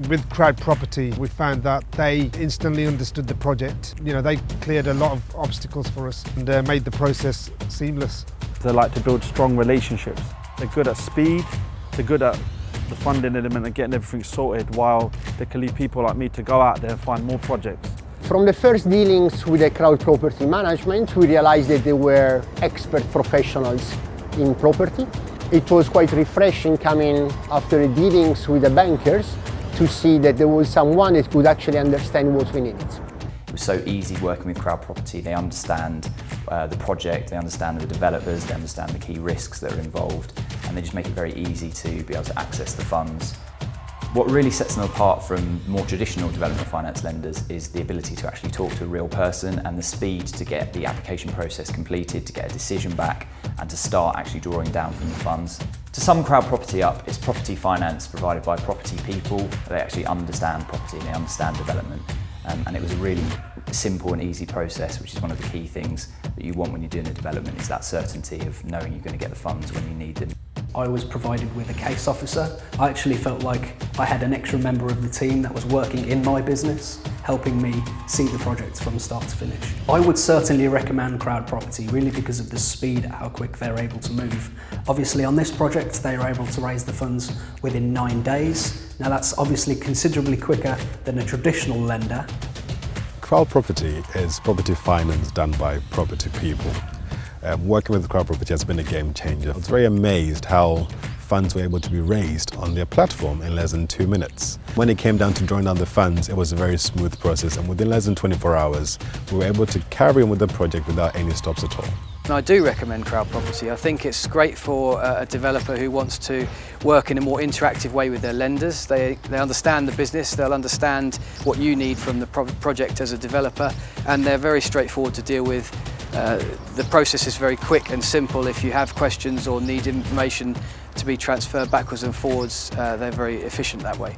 With CrowdProperty, we found that they instantly understood the project. They cleared a lot of obstacles for us and made the process seamless. They like to build strong relationships. They're good at speed, they're good at the funding element and getting everything sorted, while they can leave people like me to go out there and find more projects. From the first dealings with the CrowdProperty management, we realized that they were expert professionals in property. It was quite refreshing coming after the dealings with the bankers to see that there was someone that could actually understand what we needed. It was so easy working with CrowdProperty. They understand the project, they understand the developers, they understand the key risks that are involved, and they just make it very easy to be able to access the funds. What really sets them apart from more traditional development finance lenders is the ability to actually talk to a real person and the speed to get the application process completed, to get a decision back and to start actually drawing down from the funds. To sum CrowdProperty up, it's property finance provided by property people. They actually understand property and they understand development. And it was a really simple and easy process, which is one of the key things that you want when you're doing a development, is that certainty of knowing you're going to get the funds when you need them. I was provided with a case officer. I actually felt like I had an extra member of the team that was working in my business, helping me see the project from start to finish. I would certainly recommend CrowdProperty, really because of the speed at how quick they're able to move. Obviously on this project they were able to raise the funds within 9 days. Now that's obviously considerably quicker than a traditional lender. CrowdProperty is property finance done by property people. Working with CrowdProperty has been a game changer. I was very amazed how funds were able to be raised on their platform in less than 2 minutes. When it came down to drawing down the funds, it was a very smooth process, and within less than 24 hours, we were able to carry on with the project without any stops at all. And I do recommend CrowdProperty. I think it's great for a developer who wants to work in a more interactive way with their lenders. They understand the business, they'll understand what you need from the project as a developer, and they're very straightforward to deal with. The process is very quick and simple. If you have questions or need information to be transferred backwards and forwards, they're very efficient that way.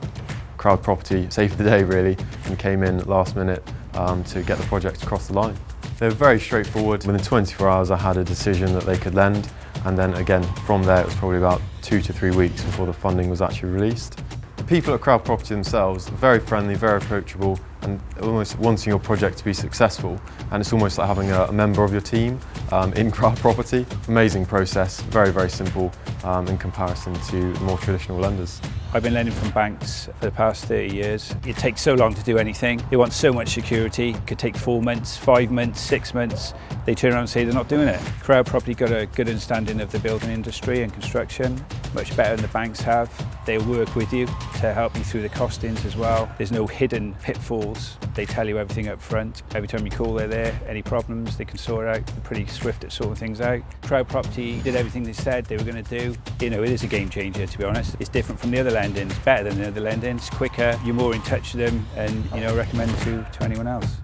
CrowdProperty saved the day really and came in last minute to get the project across the line. They were very straightforward. Within 24 hours I had a decision that they could lend, and then again from there it was probably about 2 to 3 weeks before the funding was actually released. The people at CrowdProperty themselves are very friendly, very approachable, and almost wanting your project to be successful, and it's almost like having a member of your team in CrowdProperty. Amazing process, very, very simple in comparison to more traditional lenders. I've been lending from banks for the past 30 years. It takes so long to do anything. They want so much security. It could take 4 months, 5 months, 6 months. They turn around and say they're not doing it. CrowdProperty got a good understanding of the building industry and construction, much better than the banks have. They'll work with you to help you through the costings as well. There's no hidden pitfalls. They tell you everything up front. Every time you call, they're there. Any problems, they can sort out. They're pretty swift at sorting things out. CrowdProperty did everything they said they were going to do. It is a game changer, to be honest. It's different from the other lending. It's better than the other lending. It's quicker. You're more in touch with them, and recommend to anyone else.